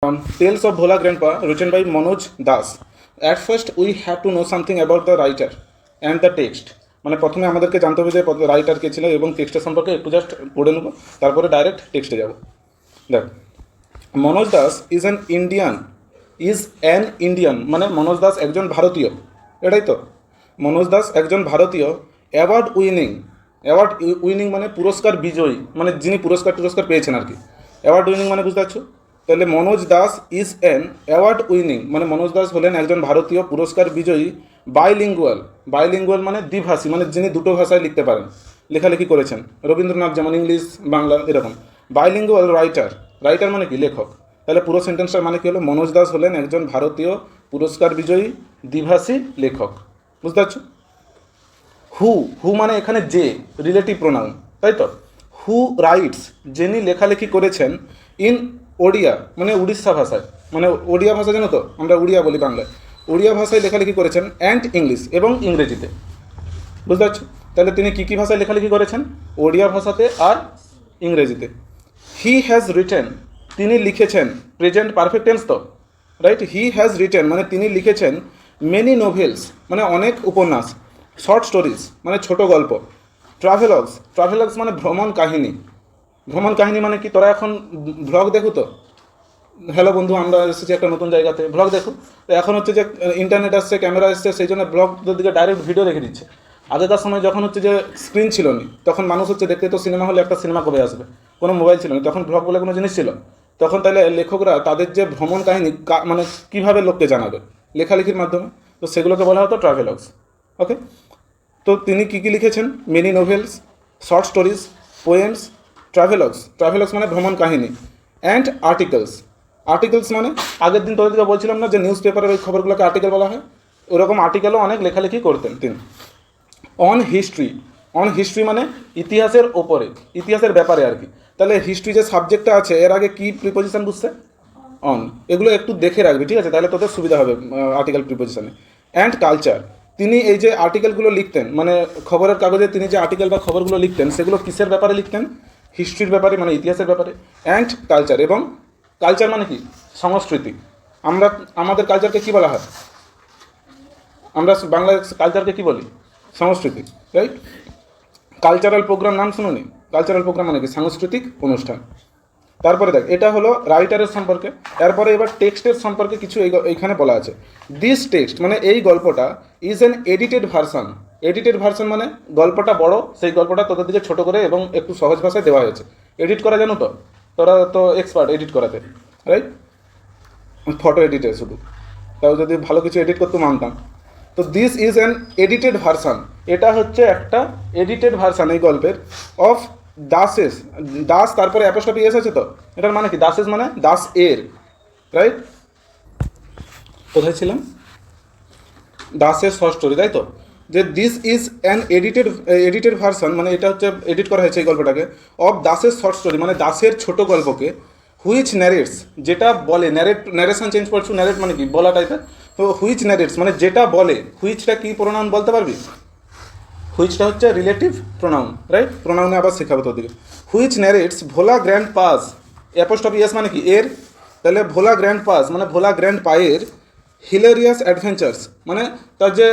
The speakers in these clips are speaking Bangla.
Tales of Bhola Grandpa, written by Manoj Das. At first, we have to know something about the writer and the text. মানে প্রথমে আমাদেরকে জানতে হবে যে রাইটার কে ছিল এবং টেক্সটের সম্পর্কে একটু জাস্ট পড়ে নেব, তারপরে ডাইরেক্ট টেক্সটে যাব। দেখ, Manoj Das is an Indian, মানে মনোজ দাস একজন ভারতীয়, এটাই তো। মনোজ দাস একজন ভারতীয় অ্যাওয়ার্ড উইনিং মানে পুরস্কার বিজয়ী, মানে যিনি পুরস্কার পেয়েছেন আর কি। অ্যাওয়ার্ড উইনিং মানে বুঝতে পারছো? তাহলে Manoj Das is an award winning, মানে মনোজ দাস হলেন একজন ভারতীয় পুরস্কার বিজয়ী বাইলিঙ্গুয়াল মানে দ্বিভাষী, মানে যিনি দুটো ভাষায় লিখতে পারেন, লেখালেখি করেছেন। রবীন্দ্রনাথ যেমন ইংলিশ বাংলা এরকম। বাইলিঙ্গুয়াল রাইটার মানে কি? লেখক। তাহলে পুরো সেন্টেন্সটার মানে কি হলো? মনোজ দাস হলেন একজন ভারতীয় পুরস্কার বিজয়ী দ্বিভাষী লেখক। বুঝতে পারছো? হু মানে এখানে যে, রিলেটিভ প্রোনাউন, তাই তো। হু রাইটস, যিনি লেখালেখি করেছেন, ইন ওড়িয়া মানে উড়িষ্যা ভাষায়, মানে ওড়িয়া ভাষা জানো তো, আমরা উড়িয়া বলি বাংলায়, ওড়িয়া ভাষায় লেখালেখি করেছেন, অ্যান্ড ইংলিশ এবং ইংরেজিতে। বুঝতে পারছো? তাহলে তিনি কী ভাষায় লেখালেখি করেছেন? ওড়িয়া ভাষাতে আর ইংরেজিতে। হি হ্যাজ রিটেন, তিনি লিখেছেন, প্রেজেন্ট পারফেক্ট টেন্স তো, রাইট। হি হ্যাজ রিটেন মানে তিনি লিখেছেন, মেনি নোভেলস মানে অনেক উপন্যাস, শর্ট স্টোরিজ মানে ছোট গল্প, ট্রাভেলগস মানে ভ্রমণ কাহিনী মানে কি? তোরা এখন ভ্লগ দেখো তো, হ্যালো বন্ধু আমরা এসেছি একটা নতুন জায়গাতে, ভ্লগ দেখো। তো এখন হচ্ছে যে ইন্টারনেট আসছে, ক্যামেরা আসছে, সেই জন্য ব্লগদের দিকে ডাইরেক্ট ভিডিও রেখে দিচ্ছে। আগেকার সময় যখন হচ্ছে যে স্ক্রিন ছিল না, তখন মানুষ হচ্ছে দেখতে তো সিনেমা হলে একটা সিনেমা কবে আসবে, কোনো মোবাইল ছিল না, তখন ভ্লগ বলে কোনো জিনিস ছিল। তখন তাহলে লেখকরা তাদের যে ভ্রমণ কাহিনী মানে কীভাবে লোককে জানাবে? লেখালেখির মাধ্যমে। তো সেগুলোকে বলা হতো ট্রাভেলগস। ওকে, তো তিনি কী লিখেছেন? Mini novels, short stories, poems, travelogues মানে ভ্রমণ কাহিনী, অ্যান্ড আর্টিকেলস মানে আগের দিন তোদেরকে বলছিলাম না যে নিউজ পেপারের ওই খবরগুলোকে আর্টিকেল বলা হয়, ওরকম আর্টিকেলও অনেক লেখালেখি করতেন তিনি। অন হিস্ট্রি মানে ইতিহাসের ওপরে, ইতিহাসের ব্যাপারে আর কি। তাহলে হিস্ট্রি যে সাবজেক্টটা আছে, এর আগে কী প্রিপোজিশন বুঝছে? অন। এগুলো একটু দেখে রাখবি, ঠিক আছে? তাহলে তোদের সুবিধা হবে আর্টিকেল প্রিপোজিশনে। অ্যান্ড কালচার, তিনি এই যে আর্টিকেলগুলো লিখতেন, মানে খবরের কাগজে তিনি যে আর্টিকেল বা খবরগুলো লিখতেন, সেগুলো কিসের ব্যাপারে লিখতেন? হিস্ট্রির ব্যাপারে, মানে ইতিহাসের ব্যাপারে। অ্যান্ড কালচার, এবং কালচার মানে কি? সংস্কৃতি। আমাদের কালচারকে কী বলা হয়? আমরা বাংলার কালচারকে কী বলি? সংস্কৃতি, রাইট। কালচারাল প্রোগ্রাম নাম শুনুনি? কালচারাল প্রোগ্রাম মানে কি? সাংস্কৃতিক অনুষ্ঠান। তারপরে দেখ, এটা হলো রাইটারের সম্পর্কে। এরপরে এবার টেক্সটের সম্পর্কে কিছু এইখানে বলা আছে। দিস টেক্সট মানে এই গল্পটা ইজ অ্যান এডিটেড ভার্সন মানে গল্পটা বড়, সেই গল্পটা তোদের দিকে ছোটো করে এবং একটু সহজ ভাষায় দেওয়া হয়েছে। এডিট করা জানো তো? তোরা তো এক্সপার্ট এডিট করাতে, রাইট? ফটো এডিটে শুধু, তাও যদি ভালো কিছু এডিট করতে মানতাম। তো this is an edited version, এটা হচ্ছে একটা এডিটেড ভার্সন এই গল্পের, অফ দাস তারপরে অ্যাপোস্ট্রফি এস আছে তো, এটার মানে কি? দাসেস মানে দাস এর, রাইট। কোথায় ছিলাম? দাসের শর্ট স্টোরি, তাই তো। যে this is an edited version মানে এটা হচ্ছে এডিট করা হয়েছে এই গল্পটাকে, অফ দাসের শর্ট স্টোরি মানে দাসের ছোট গল্পকে, হুইচ ন্যারেটস যেটা বলে, ন্যারেশন চেঞ্জ করছো, ন্যারেট মানে কি? বলা টাইপের। তো হুইচ ন্যারেটস মানে যেটা বলে, হুইচটা কি প্রোনাউন বলতে পারবি? হুইচটা হচ্ছে রিলেটিভ প্রোনাউন, রাইট। প্রোনাউনে আবার শেখাবো তোদিকে। Which narrates Bhola grandpa's, apostrophe S মানে কি? এর। তাহলে ভোলা গ্র্যান্ড পাস মানে ভোলা গ্র্যান্ড পায়ের হিলেরিয়াস অ্যাডভেঞ্চার্স, মানে তার যে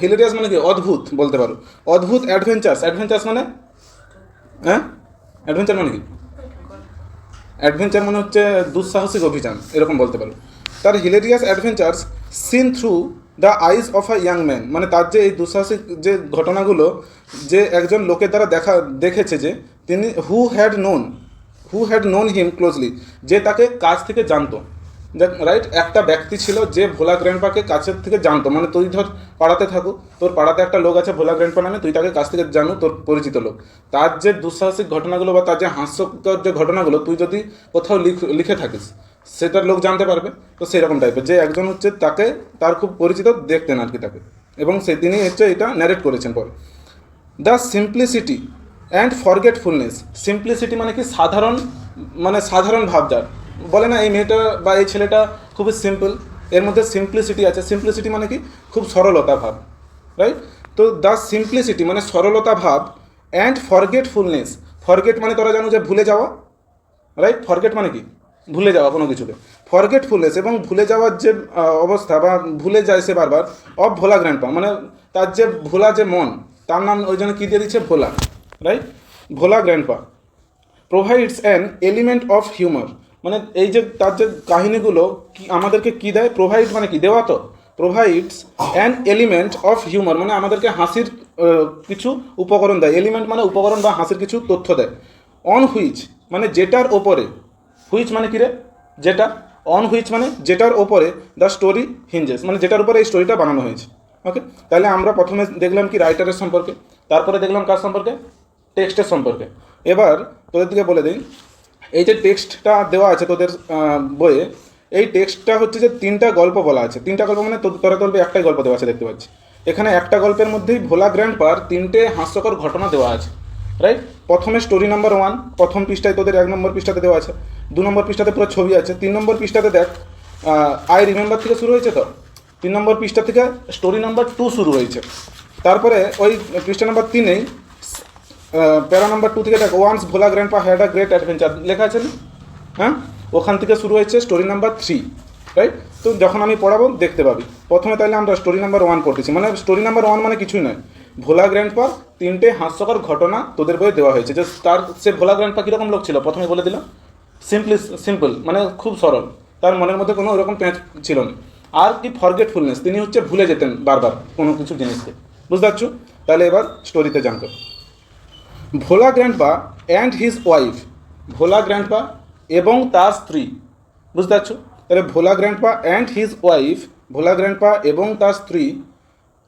হিলেরিয়াস মানে কি? অদ্ভুত বলতে পারো, অদ্ভুত অ্যাডভেঞ্চার্স মানে, হ্যাঁ, অ্যাডভেঞ্চার মানে কি? অ্যাডভেঞ্চার মানে হচ্ছে দুঃসাহসিক অভিযান, এরকম বলতে পারো। তার hilarious adventures seen through the eyes of a young man, মানে তার যে এই দুঃসাহসিক যে ঘটনাগুলো যে একজন লোকের দ্বারা দেখেছে, যে তিনি who had known him closely, যে তাকে কাছ থেকে জানতো, রাইট। একটা ব্যক্তি ছিল যে ভোলা গ্র্যান্ডপাকে কাছের থেকে জানতো, মানে তুই ধর পাড়াতে থাকো, তোর পাড়াতে একটা লোক আছে ভোলা গ্র্যান্ডপা নামে, তুই তাকে কাছ থেকে জানো, তোর পরিচিত লোক। তার যে দুঃসাহসিক ঘটনাগুলো বা তার যে হাস্যকর যে ঘটনাগুলো তুই যদি কোথাও লিখে থাকিস, সেটার লোক জানতে পারবে। তো সেরকম টাইপের যে একজন হচ্ছে তাকে, তার খুব পরিচিত দেখতেন আর কি তাকে, এবং তিনি হচ্ছে এটা ন্যারেট করেছেন পরে। The simplicity and forgetfulness, simplicity মানে কি? সাধারণ ভাবজার, বলে না এই মেয়েটা বা এই ছেলেটা খুবই সিম্পল, এর মধ্যে সিম্পলিসিটি আছে। সিম্পলিসিটি মানে কি? খুব সরলতা ভাব, রাইট। তো দ্য সিম্পলিসিটি মানে সরলতা ভাব, অ্যান্ড ফরগেট মানে তোরা জানো যে ভুলে যাওয়া, রাইট। ফরগেট মানে কি? ভুলে যাওয়া কোনো কিছুকে। ফরগেটফুলনেস এবং ভুলে যাওয়ার যে অবস্থা বা ভুলে যায় সে বারবার, অফ ভোলা গ্র্যান্ডপা মানে তার যে ভোলা যে মন, তার নাম ওই জন্য কী দিয়ে দিচ্ছে, Bhola, right? Bhola grandpa provides an element of humour, মানে এই যে তার যে কাহিনীগুলো কি আমাদেরকে কী দেয়, প্রোভাইড মানে কি দেওয়া, তো provides an element of humour মানে আমাদেরকে হাসির কিছু উপকরণ দেয়, এলিমেন্ট মানে উপকরণ বা হাসির কিছু তথ্য দেয়। অন হুইচ মানে যেটার ওপরে, হুইচ মানে কী রে, যেটা, অন হুইচ মানে যেটার ওপরে দ্য স্টোরি হিঞ্জেস মানে যেটার উপরে এই স্টোরিটা বানানো হয়েছে। ওকে, তাহলে আমরা প্রথমে দেখলাম কি রাইটারের সম্পর্কে, তারপরে দেখলাম কার সম্পর্কে, টেক্সটের সম্পর্কে। এবার তোদের দিকে বলে দিই, এই যে টেক্সটটা দেওয়া আছে তোদের বইয়ে, এই টেক্সটটা হচ্ছে যে 3টা গল্প বলা আছে। 3টা গল্প মানে তোরা বলবে একটাই গল্প দেওয়া আছে, দেখতে পাচ্ছি এখানে একটা গল্পের মধ্যেই ভোলা গ্র্যান্ডপার 3টে হাস্যকর ঘটনা দেওয়া আছে, রাইট? প্রথমে স্টোরি নাম্বার 1 প্রথম পৃষ্ঠায় তোদের 1 নম্বর পৃষ্ঠাতে দেওয়া আছে, 2 নম্বর পৃষ্ঠাতে পুরো ছবি আছে, 3 নম্বর পৃষ্ঠাতে দেখ আই রিমেম্বার থেকে শুরু হয়েছে, তো 3 নম্বর পৃষ্ঠা থেকে স্টোরি নাম্বার 2 শুরু হয়েছে। তারপরে ওই পৃষ্ঠা নাম্বার 3-এই প্যারা নাম্বার 2 থেকে দেখ once Bhola grandpa had a great adventure লেখা আছে না, হ্যাঁ? ওখান থেকে শুরু হয়েছে স্টোরি নাম্বার 3, রাইট? তো যখন আমি পড়াবো দেখতে পাবি। প্রথমে তাহলে আমরা স্টোরি নাম্বার 1 পড়তেছি, মানে স্টোরি নাম্বার 1 মানে কিছুই নয়, ভোলা গ্র্যান্ডপার 3টে হাস্যকর ঘটনা তোদের বইয়ে দেওয়া হয়েছে। যে তার সে ভোলা গ্র্যান্ডপা কীরকম লোক ছিল প্রথমে বলে দিলাম, সিম্পল মানে খুব সরল, তার মনের মধ্যে কোনো ওরকম প্যাঁচ ছিল না। আর কি ফরগেটফুলনেস, তিনি হচ্ছে ভুলে যেতেন বারবার কোনো কিছু জিনিসকে, বুঝতে পারছো? তাহলে এবার স্টোরিতে জানতো। Bhola grandpa and his wife, Bhola grandpa এবং তার স্ত্রী, বুঝতে পারছো? তাহলে Bhola grandpa and his wife, Bhola grandpa এবং তার স্ত্রী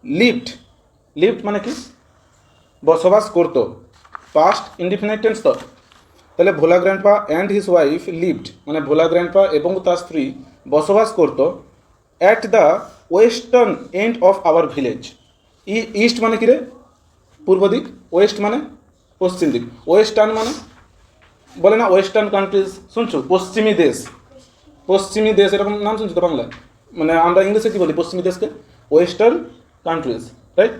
লিভড মানে কি, বসবাস করতো, পাস্ট ইনডিফিনিট টেন্স তো। তাহলে Bhola grandpa and his wife lived মানে ভোলা গ্র্যান্ডপা এবং তার স্ত্রী বসবাস করতো at the western end of our village. East মানে কি রে, পূর্ব দিক, ওয়েস্ট মানে পশ্চিম দিক, ওয়েস্টার্ন মানে বলে না ওয়েস্টার্ন কান্ট্রিজ, শুনছো, পশ্চিমী দেশ, পশ্চিমী দেশ এরকম নাম শুনছো তো বাংলায়, মানে আমরা ইংলিশে কী বলি পশ্চিমী দেশকে, ওয়েস্টার্ন কান্ট্রিজ, রাইট?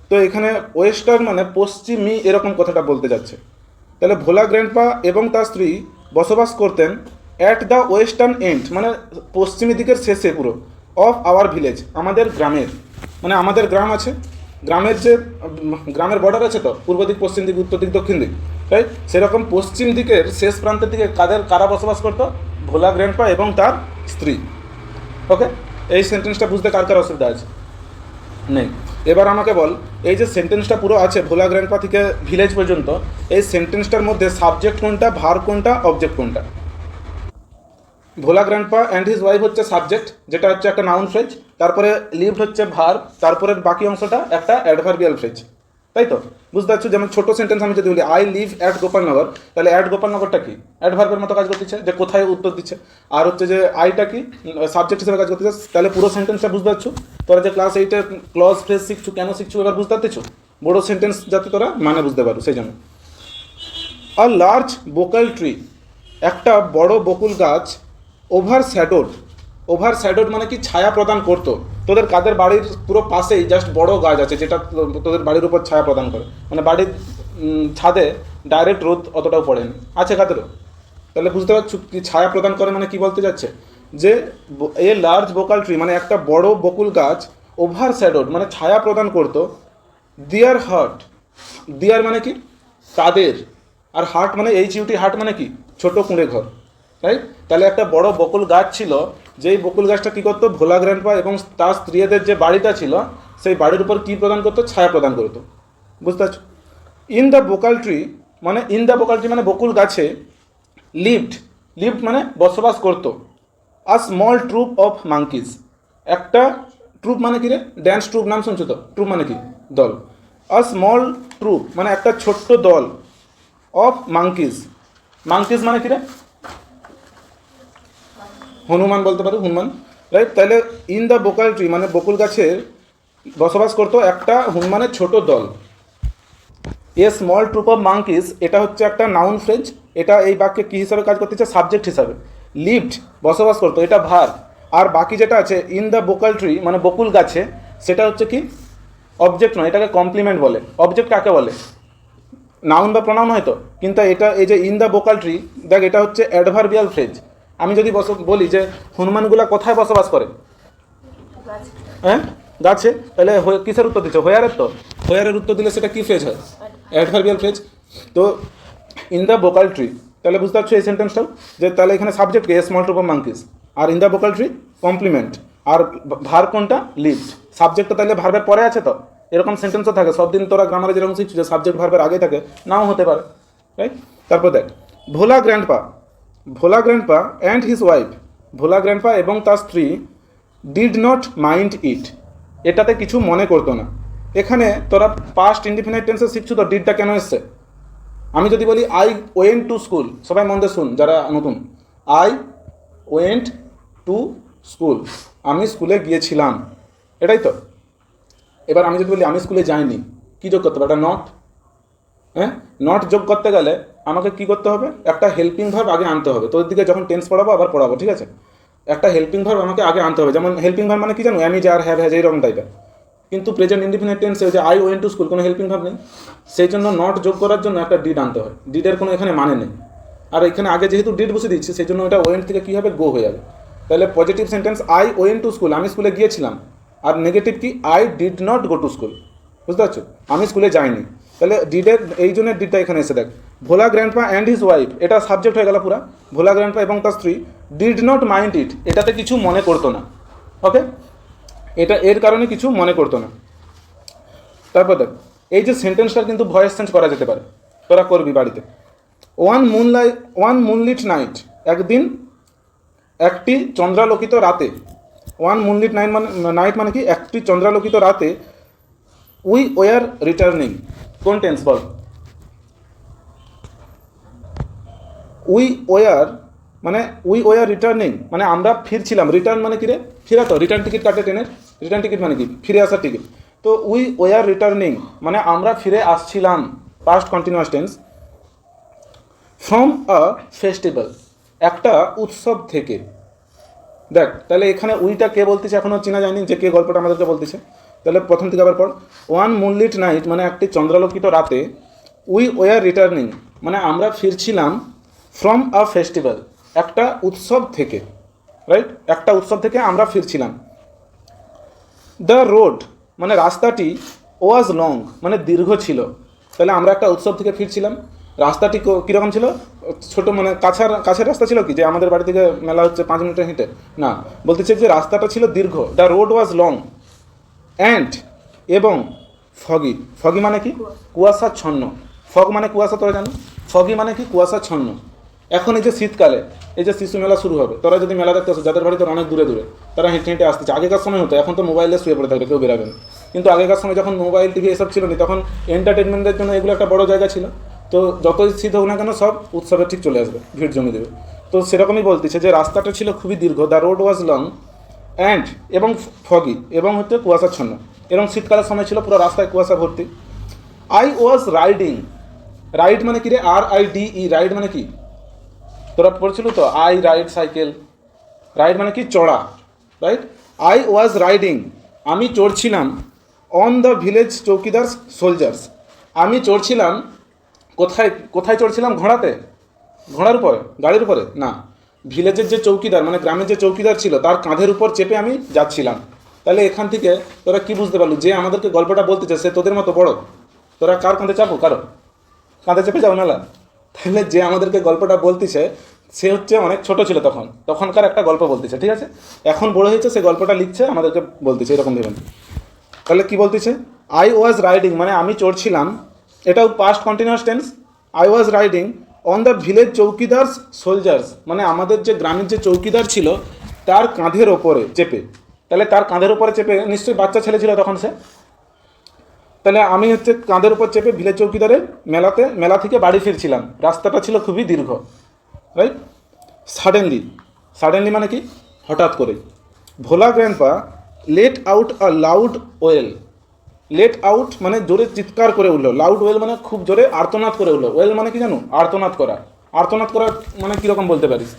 তো এখানে ওয়েস্টার্ন মানে পশ্চিমী এরকম কথাটা বলতে যাচ্ছে। তাহলে ভোলা গ্র্যান্ডপা এবং তার স্ত্রী বসবাস করতেন অ্যাট দ্য ওয়েস্টার্ন এন্ড মানে পশ্চিমী দিকের শেষে পুরো, অফ আওয়ার ভিলেজ আমাদের গ্রামের, মানে আমাদের গ্রাম আছে, গ্রামের যে গ্রামের বর্ডার আছে তো, পূর্ব দিক পশ্চিম দিক উত্তর দিক দক্ষিণ দিক, রাইট? সেরকম পশ্চিম দিকের শেষ প্রান্তের দিকে কারা বসবাস করতো, ভোলা গ্র্যান্ডপা এবং তার স্ত্রী। ওকে, এই সেন্টেন্সটা বুঝতে কার কার অসুবিধা আছে? নেই। এবার আমাকে বল, এই যে সেন্টেন্সটা পুরো আছে ভোলা গ্র্যান্ডপা থেকে ভিলেজ পর্যন্ত, এই সেন্টেন্সটার মধ্যে সাবজেক্ট কোনটা, ভার কোনটা, অবজেক্ট কোনটা? ভোলা গ্র্যান্ডপা অ্যান্ড হিজ ওয়াইফ হচ্ছে সাবজেক্ট, যেটা হচ্ছে একটা নাউন ফ্রেজ, তারপরে লিভড হচ্ছে ভার, তারপরে বাকি অংশটা একটা অ্যাডভার্বিয়াল ফ্রেজ, তাই তো? বুঝতে পারছো? যেমন ছোটো সেন্টেন্স আমি যদি বলি আই লিভ অ্যাট গোপালনগর, তাহলে অ্যাট গোপালনগরটা কি, অ্যাডভার্বের মতো কাজ করতেছে, যে কোথায় উত্তর দিচ্ছে। আর হচ্ছে যে আইটা কি, সাবজেক্ট হিসেবে কাজ করতেছে। তাহলে পুরো সেন্টেন্সটা বুঝতে পারছো? তোরা যে ক্লাস 8-এর ক্লজ ফ্রেজ শিখছো, কেন শিখছো এবার বুঝতে পারতেছো? বড়ো সেন্টেন্স যাতে তোরা মানে বুঝতে পারো সেই জন্য। আ লার্জ বোকাল ট্রি, একটা বড় বকুল গাছ, ওভারশ্যাডোড মানে কি, ছায়া প্রদান করতো। তোদের কাদের বাড়ির পুরো পাশেই জাস্ট বড় গাছ আছে যেটা তোদের বাড়ির উপর ছায়া প্রদান করে, মানে বাড়ির ছাদে ডাইরেক্ট রোদ অতটাও পড়েনি, আছে কাদেরও। তাহলে বুঝতে পারছো কি ছায়া প্রদান করে মানে কি বলতে যাচ্ছে, যে এ লার্জ বোকাল ট্রি মানে একটা বড় বকুল গাছ, ওভারশ্যাডোড মানে ছায়া প্রদান করতো, দিয়ার হার্ট, দিয়ার মানে কি তাদের, আর হার্ট মানে HUT, হার্ট মানে কি ছোট কুঁড়ে ঘর, রাইট? তাহলে একটা বড় বকুল গাছ ছিল, যেই বকুল গাছটা কী করতো, ভোলা গ্র্যান্ডপা এবং তার স্ত্রীদের যে বাড়িটা ছিল সেই বাড়ির উপর কী প্রদান করতো, ছায়া প্রদান করতো, বুঝতে পারছো? ইন দ্য বোকাল ট্রি মানে বকুল গাছে, লিভড মানে বসবাস করতো, a small troop of monkeys, একটা ট্রুপ মানে কি রে, ড্যান্স ট্রুপ নাম শুনছো তো, ট্রুপ মানে কি দল, আ স্মল ট্রুপ মানে একটা ছোট্ট দল, অফ মাঙ্কিজ মানে কি রে, হনুমান বলতে পারো, হনুমান, রাইট? তাহলে ইন দ্য বোকাল ট্রি মানে বকুল গাছের বসবাস করতো একটা হনুমানের ছোট দল। A small troop of monkeys এটা হচ্ছে একটা নাউন ফ্রেজ, এটা এই বাক্যে কী হিসাবে কাজ করতেছে, সাবজেক্ট হিসাবে। লিভড বসবাস করতো এটা ভার, আর বাকি যেটা আছে ইন দ্য বোকাল ট্রি মানে বকুল গাছে, সেটা হচ্ছে কি অবজেক্ট নয়, এটাকে কমপ্লিমেন্ট বলে। অবজেক্ট কাকে বলে, নাউন বা প্রনাউন হয়তো, কিন্তু এটা এই যে ইন দ্য বোকাল ট্রি, দেখ এটা হচ্ছে অ্যাডভার্বিয়াল ফ্রেজ, আমি যদি বলি যে হনুমানগুলা কোথায় বসবাস করে, হ্যাঁ গাছে, তাহলে কিসের উত্তর দিচ্ছে? হোয়ারের। তো হোয়ারের উত্তর দিলে সেটা কি ফ্রেজ হয়? Adverbial phrase. তো ইন দ্য বোকাল ট্রি, তাহলে বুঝতে পারছো এই সেন্টেন্সটাও, যে তাহলে এখানে সাবজেক্ট কে স্মল ট্রুপ অফ মাঙ্কিস, আর in the bakul tree complement, আর ভার্ব কোনটা? লিভড। সাবজেক্টটা তাহলে ভার্বের পরে আছে। তো এরকম সেন্টেন্সও থাকে, সব দিন তোরা গ্রামারে যেরকম শিখছো যে সাবজেক্ট ভার্বের আগে থাকে, নাও হতে পারে, রাইট? তারপর দেখ, Bhola grandpa and his wife, Bhola grandpa এবং তার স্ত্রী ডিড নট মাইন্ড ইট, এটাতে কিছু মনে করতো না। এখানে তোরা পাস্ট ইনডিফিনাইট টেন্সে শিখছো, তো ডিডটা কেন এসছে? আমি যদি বলি আই ওয়েন্ট টু স্কুল, সবাই মন দিয়ে শুন যারা নতুন, আই ওয়েন্ট টু স্কুল, আমি স্কুলে গিয়েছিলাম, এটাই তো। এবার আমি যদি বলি আমি স্কুলে যাইনি, কী যোগ করতে হবে? এটা নট। হ্যাঁ, নট যোগ করতে গেলে আমাকে কি করতে হবে? একটা হেল্পিং ভার্ব আগে আনতে হবে। তোর দিকে যখন টেন্স পড়াবো আবার পড়াবো, ঠিক আছে? একটা হেল্পিং ভার্ব আমাকে আগে আনতে হবে। যেমন হেল্পিং ভার্ব মানে কি জানো? অ্যামি, যার, হ্যাভ, হ্যাজ, এইরকম টাইপের। কিন্তু প্রেজেন্ট ইনডিফিনিট টেন্সে যে আই ওয়েন্ট টু স্কুল, কোনো হেল্পিং ভার্ব নেই, সেই জন্য নট যোগ করার জন্য একটা ডিড আনতে হয়। ডিডের কোনো এখানে মানে নেই, আর এখানে আগে যেহেতু ডিড বসে দিচ্ছি সেই জন্য এটা ওয়েন্ট থেকে কী হবে? গো হয়ে যাবে। তাহলে positive sentence I went to school, আমি স্কুলে গিয়েছিলাম, আর নেগেটিভ কি? I did not go to school. বুঝতে পারছো? আমি স্কুলে যাইনি। তাহলে ডিডের এই জন্য ডিডটা এখানে এসে দেখ, Bhola grandpa and his wife, এটা সাবজেক্ট হয়ে গেল পুরা। ভোলা গ্র্যান্ডপা এবং তার স্ত্রী ডিড নট মাইন্ড ইট, এটাতে কিছু মনে করতো না। ওকে, এটা এর কারণে কিছু মনে করতো না। তারপর দেখ, এই যে সেন্টেন্সটার কিন্তু ভয়েস চেঞ্জ করা যেতে পারে, তোরা করবি বাড়িতে। ওয়ান মুনলিট নাইট, একদিন একটি চন্দ্রালোকিত রাতে। ওয়ান মুনলিট নাইট মানে কি? একটি চন্দ্রালোকিত রাতে। উই ওয়ার রিটার্নিং, কোন tense ball? We were returning মানে আমরা ফিরছিলাম। রিটার্ন মানে কি রে? ফিরা। তো রিটার্ন টিকিট কাটে ট্রেনের, রিটার্ন টিকিট মানে কি? ফিরে আসার টিকিট। তো উই ওয়ার রিটার্নিং মানে আমরা ফিরে আসছিলাম, past continuous tense. From a festival, একটা উৎসব থেকে। দেখ, তাহলে এখানে উইটা কে বলতেছে এখনও চেনা যায়নি, যে কে গল্পটা আমাদেরকে বলতেছে। তাহলে প্রথম থেকে আবার পর, ওয়ান মুনলিট নাইট মানে একটি চন্দ্রালোকিত রাতে। উই ওয়ার রিটার্নিং মানে আমরা ফিরছিলাম। ফ্রম আ ফেস্টিভ্যাল, একটা উৎসব থেকে, রাইট? একটা উৎসব থেকে আমরা ফিরছিলাম। দ্য রোড মানে রাস্তাটি, ওয়াজ লং মানে দীর্ঘ ছিল। তাহলে আমরা একটা উৎসব থেকে ফিরছিলাম, রাস্তাটি কীরকম ছিল? ছোটো, মানে কাছের রাস্তা ছিল কি, যে আমাদের বাড়ি থেকে মেলা হচ্ছে 5 মিনিটের হেঁটে? না, বলতেছে যে রাস্তাটা ছিল দীর্ঘ। The road was long and এবং ফগি মানে কি? কুয়াশাচ্ছন্ন। ফগ মানে কুয়াশা, তোরা জানো। ফগি মানে কি? কুয়াশাচ্ছন্ন। এখন এই যে শীতকালে এই যে শিশু মেলা শুরু হবে, তোরা যদি মেলা দেখতে আসো, যাদের বাড়ি তোর অনেক দূরে দূরে, তারা হেঁটে হেঁটে আসতেছে। আগেকার সময় হতো, এখন তো মোবাইলে শুয়ে পড়ে থাকবে, কেউ বেরাবে না। কিন্তু আগেকার সময় যখন মোবাইল টিভি এসব ছিল না, তখন এন্টারটেনমেন্টের জন্য এগুলো একটা বড় জায়গা ছিল। তো যতই শীত হোক না কেন, সব উৎসবে ঠিক চলে আসবে, ভিড় জমে দেবে। তো সেরকমই বলতেছে যে রাস্তাটা ছিল খুবই দীর্ঘ। The road was long and এবং ফগি এবং হচ্ছে কুয়াশাচ্ছন্ন। এরকম শীতকালের সময় ছিল, পুরো রাস্তায় কুয়াশা ভর্তি। আই ওয়াজ রাইডিং, রাইড মানে কি রে? RIDE, রাইড মানে কি? তোরা পড়ছিল তো, আই রাইড সাইকেল। রাইড মানে কি? চড়া, রাইট? আই ওয়াজ রাইডিং আমি চড়ছিলাম। On the village chowkidar's shoulders, আমি চড়ছিলাম কোথায় চড়ছিলাম? ঘোড়াতে, ঘোড়ার উপরে, গাড়ির উপরে না, ভিলেজের যে চৌকিদার মানে গ্রামের যে চৌকিদার ছিল তার কাঁধের উপর চেপে আমি যাচ্ছিলাম। তাহলে এখান থেকে তোরা কি বুঝতে পারলি? যে আমাদেরকে গল্পটা বলতেছে সে তোদের মতো বড়। তোরা কার কাঁধে চাপো? কারো কাঁধে চেপে যাও মেলা। তাহলে যে আমাদেরকে গল্পটা বলতেছে সে হচ্ছে অনেক ছোট ছিল, তখনকার একটা গল্প বলতেছে, ঠিক আছে? এখন বড় হয়েছে, সে গল্পটা লিখছে, আমাদেরকে বলতেছে, এরকম ভেবেন। তাহলে কি বলতেছে? আই ওয়াজ রাইডিং মানে আমি চড়ছিলাম, এটাও past continuous tense. I was riding on the village chowkidar's soldiers মানে আমাদের যে গ্রামের যে চৌকিদার ছিল তার কাঁধের ওপরে চেপে। তাহলে তার কাঁধের ওপরে চেপে, নিশ্চয়ই বাচ্চা ছেলে ছিল তখন সে। তাহলে আমি হচ্ছে কাঁধের উপর চেপে ভিলেজ চৌকিদারের মেলা থেকে বাড়ি ফিরছিলাম, রাস্তাটা ছিল খুবই দীর্ঘ, রাইট? সাডেনলি মানে কি? হঠাৎ করে। Bhola grandpa let out a loud wail, let out মানে জোরে চিৎকার করে উঠলো, লাউড ওয়েল মানে খুব জোরে আর্তনাদ করে উঠলো। ওয়েল মানে কি জানো? আর্তনাদ করা। আর্তনাদ করা মানে কীরকম বলতে পারিস?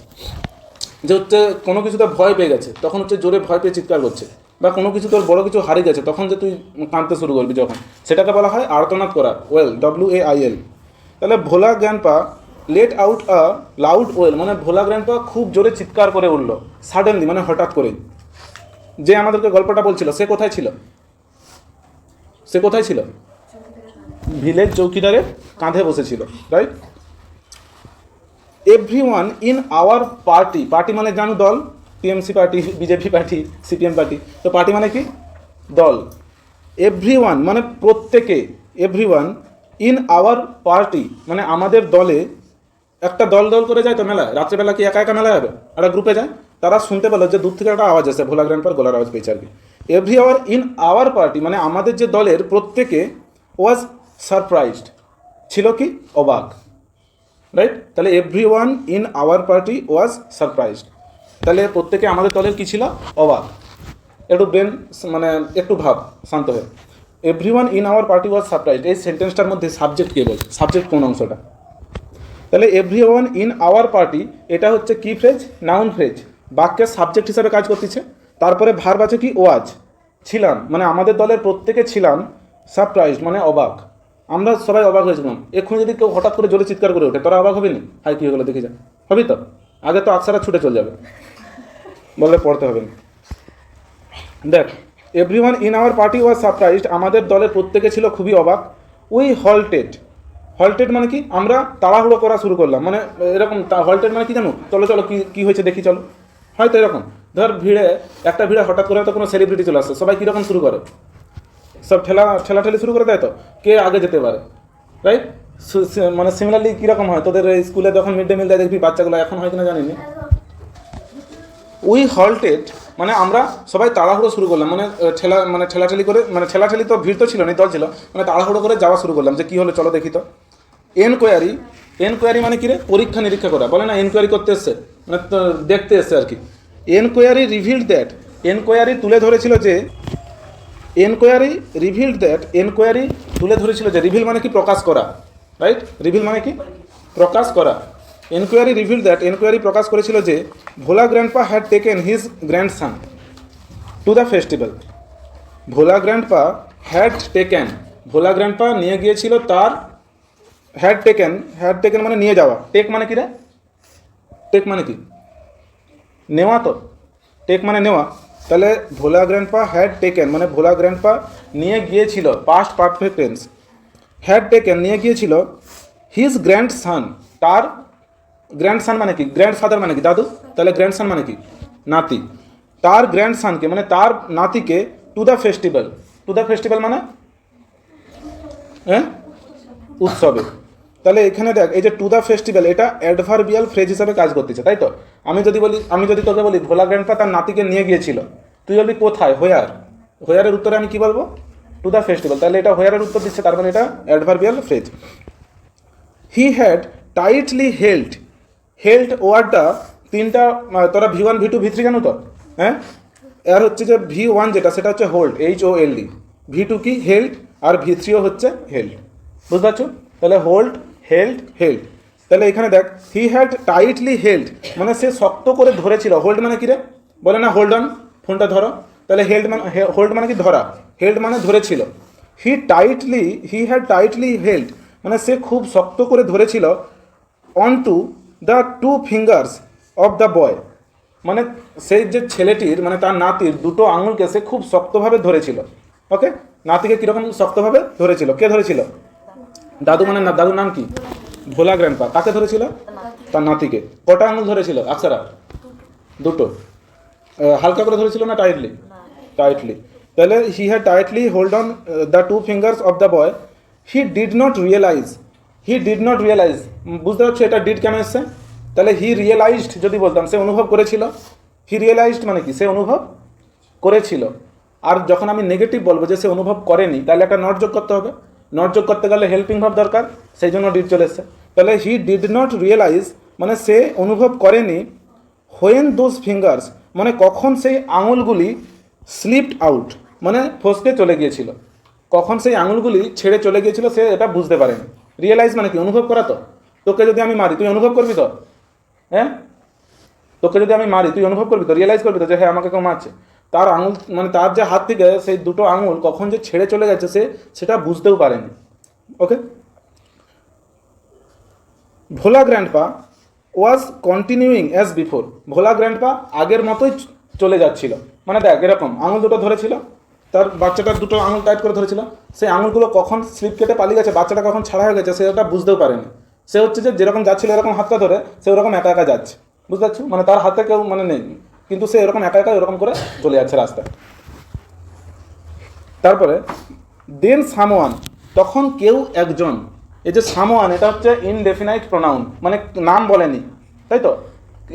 যে হচ্ছে কোনো কিছুতে ভয় পেয়ে গেছে, তখন হচ্ছে জোরে ভয় পেয়ে চিৎকার করছে। বা কোনো কিছু তোর বড় কিছু হারিয়ে গেছে, তখন যে তুই কাঁদতে শুরু করবি যখন, সেটাকে বলা হয় আর্তনাদ করা। Wail, WAIL। তাহলে Bhola grandpa let out a loud wail, মানে ভোলা গ্র্যান্ডপা খুব জোরে চিৎকার করে উঠল, সাডেনলি মানে হঠাৎ করেই। যে আমাদেরকে গল্পটা বলছিল সে কোথায় ছিল? সে কোথায় ছিল? ভিলেজ চৌকিদারের কাঁধে বসেছিল, right? Everyone in our party, party মানে জানো দল, TMC party, BJP party, CPM party, তো পার্টি মানে কি? দল। এভরিওয়ান মানে প্রত্যেকে, এভরিওয়ান ইন আওয়ার পার্টি মানে আমাদের দলে, একটা দল দল করে যায় তো মেলায়, রাত্রেবেলা কি একা একা মেলায় যাবে? একটা গ্রুপে যায়, তারা শুনতে পেলো যে দূর থেকে একটা আওয়াজ আসে, ভোলা গ্র্যান্ডপার গলার আওয়াজ পেয়েছে আর কি। Every hour in our party মানে আমাদের যে দলের প্রত্যেকে ওয়াজ সারপ্রাইজড, ছিল কি? অবাক, রাইট? তাহলে everyone in our party was surprised, তাহলে প্রত্যেকে আমাদের দলের কি ছিল? অবাক। একটু ব্রেন মানে একটু ভাব শান্ত হয়ে। Everyone in our party was surprised, এই সেন্টেন্সটার মধ্যে সাবজেক্ট কে বলছে? সাবজেক্ট কোন অংশটা? তাহলে এভরিওয়ান ইন আওয়ার পার্টি এটা হচ্ছে কি ফ্রেজ? নাউন ফ্রেজ, বাক্যের সাবজেক্ট হিসাবে কাজ করতেছে। তারপরে ভার্ব আছে কি? ওয়াজ, ছিলাম, মানে আমাদের দলের প্রত্যেকে ছিলাম সারপ্রাইজড মানে অবাক। আমরা সবাই অবাক হয়েছিলাম। এক্ষুনি যদি কেউ হঠাৎ করে জোরে চিৎকার করে ওঠে, তোরা অবাক হবি না? হাই কী হলো দেখে যা, হবি তো? আগে তো আকসারা ছুটে চলে যাবে, বললে পড়তে হবে না। দেখ, everyone in our party was surprised, আমাদের দলের প্রত্যেকে ছিল খুবই অবাক। উই হল্টেড, হল্টেড মানে কি? আমরা তাড়াহুড়ো করা শুরু করলাম, মানে এরকম। হল্টেড মানে কি জানো? চলো চলো, কী হয়েছে দেখি চলো, হয়তো এরকম। ধর ভিড়ে, একটা ভিড়ে হঠাৎ করে হয়তো কোনো সেলিব্রিটি চলে আসছে, সবাই কীরকম শুরু করে? সব ঠেলাঠেলি শুরু করে দেয়, তো কে আগে যেতে পারে, রাইট? মানে সিমিলারলি কীরকম হয় তোদের স্কুলে যখন মিড ডে মিল দেয়, দেখবি বাচ্চাগুলো, এখন হয় কিনা জানি না। উই হল্টেড মানে আমরা সবাই তাড়াহুড়ো শুরু করলাম, মানে ঠেলাঠেলি করে, মানে ঠেলাঠেলি তো ভিড় তো ছিল না, দল ছিল, মানে তাড়াহুড়ো করে যাওয়া শুরু করলাম যে কী হলো চলো দেখি তো। এনকোয়ারি, এনকোয়ারি মানে কি রে? পরীক্ষা নিরীক্ষা করা, বলে না এনকোয়ারি করতে এসছে, মানে দেখতে এসছে আর কি। এনকোয়ারি রিভিলড দ্যাট, এনকোয়ারি তুলে ধরেছিল যে, এনকোয়ারি রিভিলড দ্যাট, এনকোয়ারি তুলে ধরেছিল যে, রিভিল মানে কি? প্রকাশ করা, রাইট? রিভিল মানে কি? প্রকাশ করা। এনকোয়ারি রিভিল দ্যাট, এনকোয়ারি প্রকাশ করেছিল যে Bhola grandpa had taken his grandson to the festival. Bhola grandpa had taken, Bhola grandpa নিয়ে গিয়েছিল তার, হ্যাড টেকেন মানে নিয়ে যাওয়া। টেক মানে কি রে? টেক মানে কি? নেওয়া তো, টেক মানে নেওয়া। তাহলে ভোলা গ্র্যান্ডপা হ্যাড টেকেন মানে ভোলা গ্র্যান্ডপা নিয়ে গিয়েছিল, past perfect tense. Had taken নিয়ে গিয়েছিল হিজ গ্র্যান্ডসান, তার গ্র্যান্ডসান মানে কি? গ্র্যান্ডফাদার মানে কি? দাদু। তাহলে গ্র্যান্ডসান মানে কি? নাতি। তার গ্র্যান্ডসানকে মানে তার নাতিকে two the festival, two the festival মানে হ্যাঁ উৎসবে। তাহলে এখানে দেখ, এই যে টু দ্য ফেস্টিভ্যাল, এটা অ্যাডভার্বিয়াল ফ্রেজ হিসাবে কাজ করতেছে, তাই তো? আমি যদি তোকে বলি ভোলা গ্র্যান্ডপা তার নাতিকে নিয়ে গিয়েছিল, তুই বলবি কোথায়? হোয়ার। হোয়ারের উত্তরে আমি কি বলবো? Two the festival. তাহলে এটা হোয়ারের উত্তর দিচ্ছে, তার মানে এটা adverbial phrase. He had tightly held, held ওয়ার্ডটা তিনটা, তোরা V1 V2 V3 জানো তো? হ্যাঁ, এর হচ্ছে যে V1 যেটা, সেটা হচ্ছে হোল্ড, HOLD। V2 কি? হেল্ড। আর V3ও হচ্ছে হেল্ড, বুঝতে পারছো? তাহলে হোল্ড, হেল্ড। তাহলে এখানে দেখ, হি হ্যাড টাইটলি হেল্ড মানে সে শক্ত করে ধরেছিল। হোল্ড মানে কি রে? বলে না হোল্ড অন, ফোনটা ধরো। তাহলে হোল্ড মানে কি? ধরা। হেল্ড মানে ধরেছিল। হি হ্যাড টাইটলি হেল্ড মানে সে খুব শক্ত করে ধরেছিল on to the two fingers of the boy, মানে সেই যে ছেলেটির মানে তার নাতির দুটো আঙুলকে সে খুব শক্তভাবে ধরেছিল। ওকে, নাতিকে কীরকম শক্তভাবে ধরেছিল? কে ধরেছিল? দাদু। মানে না, দাদুর নাম কি? ভোলা গ্র্যান্ডপা। কাকে ধরেছিল? তার নাতিকে। কটা আঙুল ধরেছিল আকসারা? দুটো। হালকা করে ধরেছিল না টাইটলি? টাইটলি। তাহলে he had tightly hold on the two fingers of the boy. He did not realise, বুঝতে পারছো এটা ডিড কেন এসছে? তাহলে হি রিয়েলাইজড যদি বলতাম, সে অনুভব করেছিল। হি রিয়েলাইজড মানে কি? সে অনুভব করেছিল। আর যখন আমি নেগেটিভ বলবো যে সে অনুভব করেনি, তাহলে একটা নট যোগ করতে হবে। নট যোগ করতে গেলে হেল্পিং ভার্ব দরকার, সেই জন্য ডিড চলে এসছে। তাহলে হি ডিড নট রিয়েলাইজ মানে সে অনুভব করেনি। হোয়েন দোজ ফিঙ্গার্স মানে কখন সেই আঙুলগুলি স্লিপড আউট মানে ফসকে চলে গিয়েছিল, কখন সেই আঙুলগুলি ছেড়ে চলে গিয়েছিল সে এটা বুঝতে পারেনি। রিয়েলাইজ মানে কি? অনুভব করা তো। তোকে যদি আমি মারি, তুই অনুভব করবি তো? হ্যাঁ, তোকে যদি আমি মারি, তুই অনুভব করবি তো? রিয়েলাইজ করবি তো যে হ্যাঁ আমাকে কেউ মারছে? তার আঙুল মানে তার যে হাত থেকে সেই দুটো আঙুল কখন যে ছেড়ে চলে গেছে সে সেটা বুঝতেও পারেনি। Okay, Bhola grandpa was continuing as before. Bhola grandpa আগের মতোই চলে যাচ্ছিল। মানে দেখ এরকম আঙুল দুটো ধরেছিল, তার বাচ্চাটার দুটো আঙুল টাইট করে ধরেছিল, সেই আঙুলগুলো কখন স্লিপ কেটে পালিয়ে গেছে, বাচ্চাটা কখন ছাড়া হয়ে গেছে সেটা বুঝতেও পারেনি। সে হচ্ছে যে যেরকম যাচ্ছিল এরকম হাতটা ধরে সে ওরকম একা একা যাচ্ছে, বুঝতে পারছো? মানে তার হাতে কেউ মানে নেই, কিন্তু সে এরকম একা একা এরকম করে চলে যাচ্ছে রাস্তায়। তারপরে দেন সামওয়ান, তখন কেউ একজন। এই যে সামওয়ান এটা হচ্ছে ইনডেফিনাইট প্রোনাউন, মানে নাম বলেনি, তাই তো?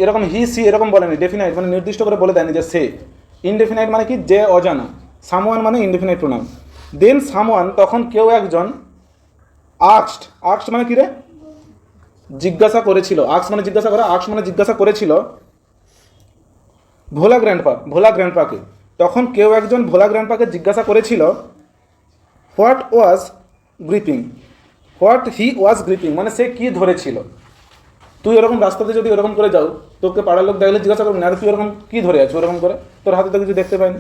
এরকম হি সি এরকম বলেনি, ডেফিনাইট মানে নির্দিষ্ট করে বলে দেয়নি যে সে। ইনডেফিনাইট মানে কি, যে অজানা। সামওয়ান মানে ইনডেফিনাইট প্রোনাউন। দেন সামওয়ান, তখন কেউ একজন। আক্সড মানে কি রে? জিজ্ঞাসা করেছিল। আক্স মানে জিজ্ঞাসা করা, আক্স মানে জিজ্ঞাসা করেছিল ভোলা গ্র্যান্ডপাকে। তখন কেউ একজন ভোলা গ্র্যান্ডপাকে জিজ্ঞাসা করেছিল হোয়াট হি ওয়াজ গ্রিপিং, মানে সে কি ধরেছিল। তুই ওরকম রাস্তাতে যদি ওরকম করে যাও, তোকে পাড়ার লোক দেখলে জিজ্ঞাসা করবি না তুই ওরকম কী ধরে আছো ওরকম করে, তোর হাতে তো কিছু দেখতে পাইনি,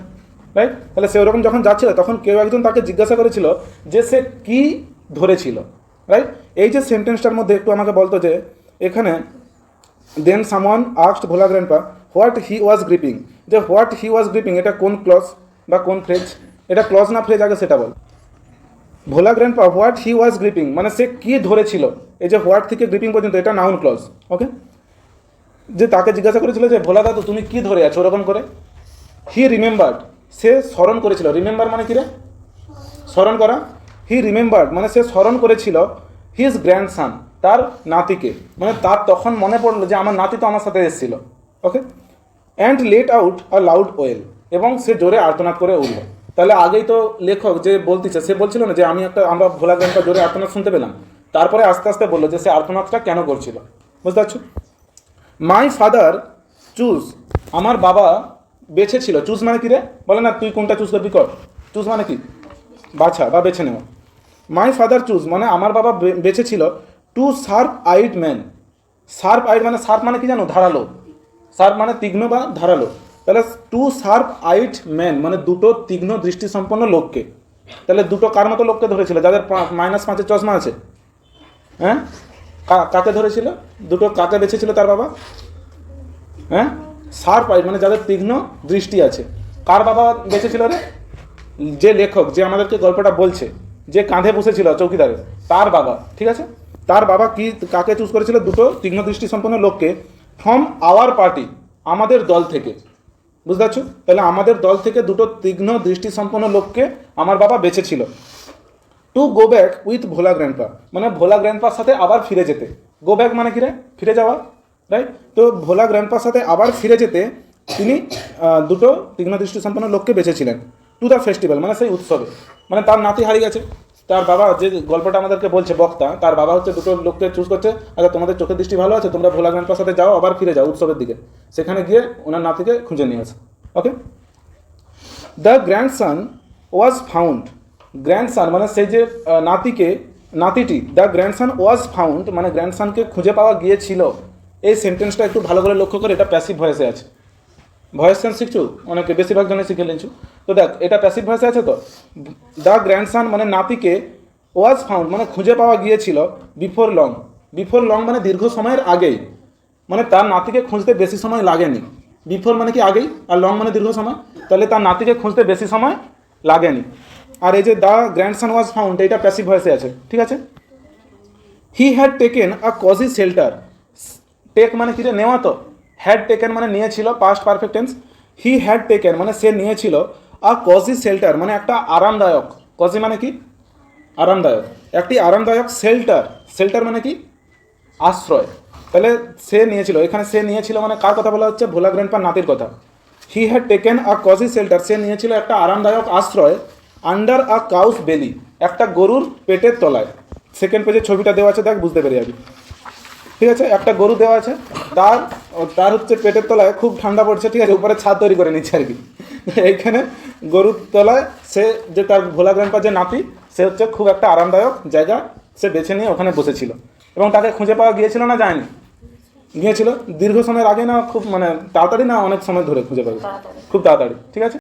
রাইট? তাহলে সে ওরকম যখন যাচ্ছিল তখন কেউ একজন তাকে জিজ্ঞাসা করেছিল যে সে কি ধরেছিল, রাইট? এই যে সেন্টেন্সটার মধ্যে একটু আমাকে বলতো যে এখানে then someone asked Bhola grandpa what he was griping, যে হোয়াট হি ওয়াজ গ্রিপিং এটা কোন ক্লজ বা কোন ফ্রেজ? এটা ক্লজ না ফ্রেজ আগে সেটা বল। Bhola grandpa what he was griping মানে সে কি ধরেছিল। এই যে হোয়াট থেকে গ্রিপিং পর্যন্ত এটা নাউন ক্লজ, ওকে? যে তাকে জিজ্ঞাসা করেছিল যে ভোলা দাদু তুমি কি ধরে আছো ওরকম করে। হি রিমেম্বার্ড, সে স্মরণ করেছিল। রিমেম্বার মানে কি রে? স্মরণ করা। হি রিমেম্বার্ড মানে সে স্মরণ করেছিল হিজ গ্র্যান্ডসান, তার নাতিকে। মানে তার তখন মনে পড়লো যে আমার নাতি তো আমার সাথে এসেছিল, okay? And let out a loud wail, এবং সে জোরে আর্তনাদ করে উঠল। তাহলে আগেই তো লেখক যে বলতেছে সে বলছিল না যে আমরা ভোলা গ্রামটা জোরে আর্তনাদ শুনতে পেলাম। তারপরে আস্তে আস্তে বললো যে সে আর্তনাদটা কেন করছিল, বুঝতে পারছো? মাই ফাদার চুজ, আমার বাবা বেছেছিল। চুজ মানে কি রে? বলে না তুই কোনটা চুজ করবি কর। চুজ মানে কি? বাছা বা বেছে নেওয়া। মাই ফাদার চুজ মানে আমার বাবা বেছেছিল two sharp eyed man. Sharp eyed মানে শার্প মানে কি জানো? ধারালো। শার্প মানে তীক্ষ্ণ বা ধারালো। তাহলে টু শার্প আইট ম্যান মানে দুটো তীক্ষ্ণ দৃষ্টিসম্পন্ন লোককে। তাহলে দুটো কার মতো লোককে ধরেছিল? যাদের -5 চশমা আছে। হ্যাঁ, কাকে ধরেছিল? দুটো কাকে বেছেছিল তার বাবা? হ্যাঁ, শার্প আইট মানে যাদের তীক্ষ্ণ দৃষ্টি আছে। কার বাবা বেছেছিল রে? যে লেখক, যে আমাদেরকে গল্পটা বলছে, যে কাঁধে বসেছিল চৌকিদারে, তার বাবা, ঠিক আছে? তার বাবা কি কাকে চুজ করেছিল? দুটো তীক্ষ্ণ দৃষ্টি সম্পন্ন লোককে ফ্রম আওয়ার পার্টি, আমাদের দল থেকে, বুঝতে পারছো? তাহলে আমাদের দল থেকে দুটো তীক্ষ্ণ দৃষ্টি সম্পন্ন লোককে আমার বাবা বেছেছিল to go back with Bhola grandpa, মানে ভোলা গ্র্যান্ডপার সাথে আবার ফিরে যেতে। গো ব্যাক মানে কি রে? ফিরে যাওয়া, রাইট? তো ভোলা গ্র্যান্ডপার সাথে আবার ফিরে যেতে তিনি দুটো তীক্ষ্ণ দৃষ্টি সম্পন্ন লোককে বেছেছিলেন টু দ্য ফেস্টিভ্যাল মানে সেই উৎসবে। মানে তার নাতি হারিয়ে গেছে, তার বাবা যে গল্পটা আমাদেরকে বলছে বক্তা, তার বাবা হচ্ছে দুটো লোককে চুজ করছে। আচ্ছা তোমাদের চোখের দৃষ্টি ভালো আছে, তোমরা ভোলা গ্র্যান্ডপার সাথে যাও, আবার ফিরে যাও উৎসবের দিকে, সেখানে গিয়ে ওনার নাতিকে খুঁজে নিয়ে আসে, ওকে? The grandson was found, grandson মানে সেই যে নাতিটি, দ্য গ্র্যান্ডসান ওয়াজ ফাউন্ড মানে গ্র্যান্ডসানকে খুঁজে পাওয়া গিয়েছিল। এই সেন্টেন্সটা একটু ভালো করে লক্ষ্য করে, এটা প্যাসিভ ভয়েসে আছে। ভয়েস সেন্স শিখছু অনেকে, বেশিরভাগ জনে শিখে নিচ্ছু। তো দেখ এটা প্যাসিভ ভয়েসে আছে তো। দ্য গ্র্যান্ডসান মানে নাতিকে, ওয়াজ ফাউন্ড মানে খুঁজে পাওয়া গিয়েছিল বিফোর লং মানে দীর্ঘ সময়ের আগেই, মানে তার নাতিকে খুঁজতে বেশি সময় লাগেনি। বিফোর মানে কি আগেই, আর লং মানে দীর্ঘ সময়, তাহলে তার নাতিকে খুঁজতে বেশি সময় লাগেনি। আর এই যে দ্য গ্র্যান্ডসান ওয়াজ ফাউন্ড এইটা প্যাসিভ ভয়েসে আছে, ঠিক আছে? He had taken a cosy shelter, take মানে কি রে? নেওয়া তো। হ্যাড টেকেন মানে নিয়েছিল, past perfect tense. He had taken মানে সে নিয়েছিল আ কজি শেল্টার মানে একটা আরামদায়ক, কজি মানে কি? আরামদায়ক, একটি আরামদায়ক শেল্টার মানে কি? আশ্রয়। তাহলে সে নিয়েছিল, এখানে সে নিয়েছিল মানে কার কথা বলা হচ্ছে? ভোলা গ্র্যান্ডপার নাতির কথা। He had taken a cosy shelter, সে নিয়েছিল একটা আরামদায়ক আশ্রয় আন্ডার আ কাউস বেলি, একটা গরুর পেটের তলায়। সেকেন্ড পেজে ছবিটা দেওয়া আছে, দেখ বুঝতে পেরে যাবি, ঠিক আছে? একটা গরু দেওয়া আছে, তার হচ্ছে পেটের তলায় খুব ঠান্ডা পড়ছে, ঠিক আছে? উপরে ছাদ তৈরি করে নিচ্ছে আর কি। এইখানে গরুর তলায় সে যে তার ভোলা গ্র্যান্ডপার যে নাতি, সে হচ্ছে খুব একটা আরামদায়ক জায়গা সে বেছে নিয়ে ওখানে বসেছিল, এবং তাকে খুঁজে পাওয়া গিয়েছিল না যায়নি? গিয়েছিল। দীর্ঘ সময়ের আগে না খুব মানে তাড়াতাড়ি না অনেক সময় ধরে খুঁজে পাবে? খুব তাড়াতাড়ি, ঠিক আছে?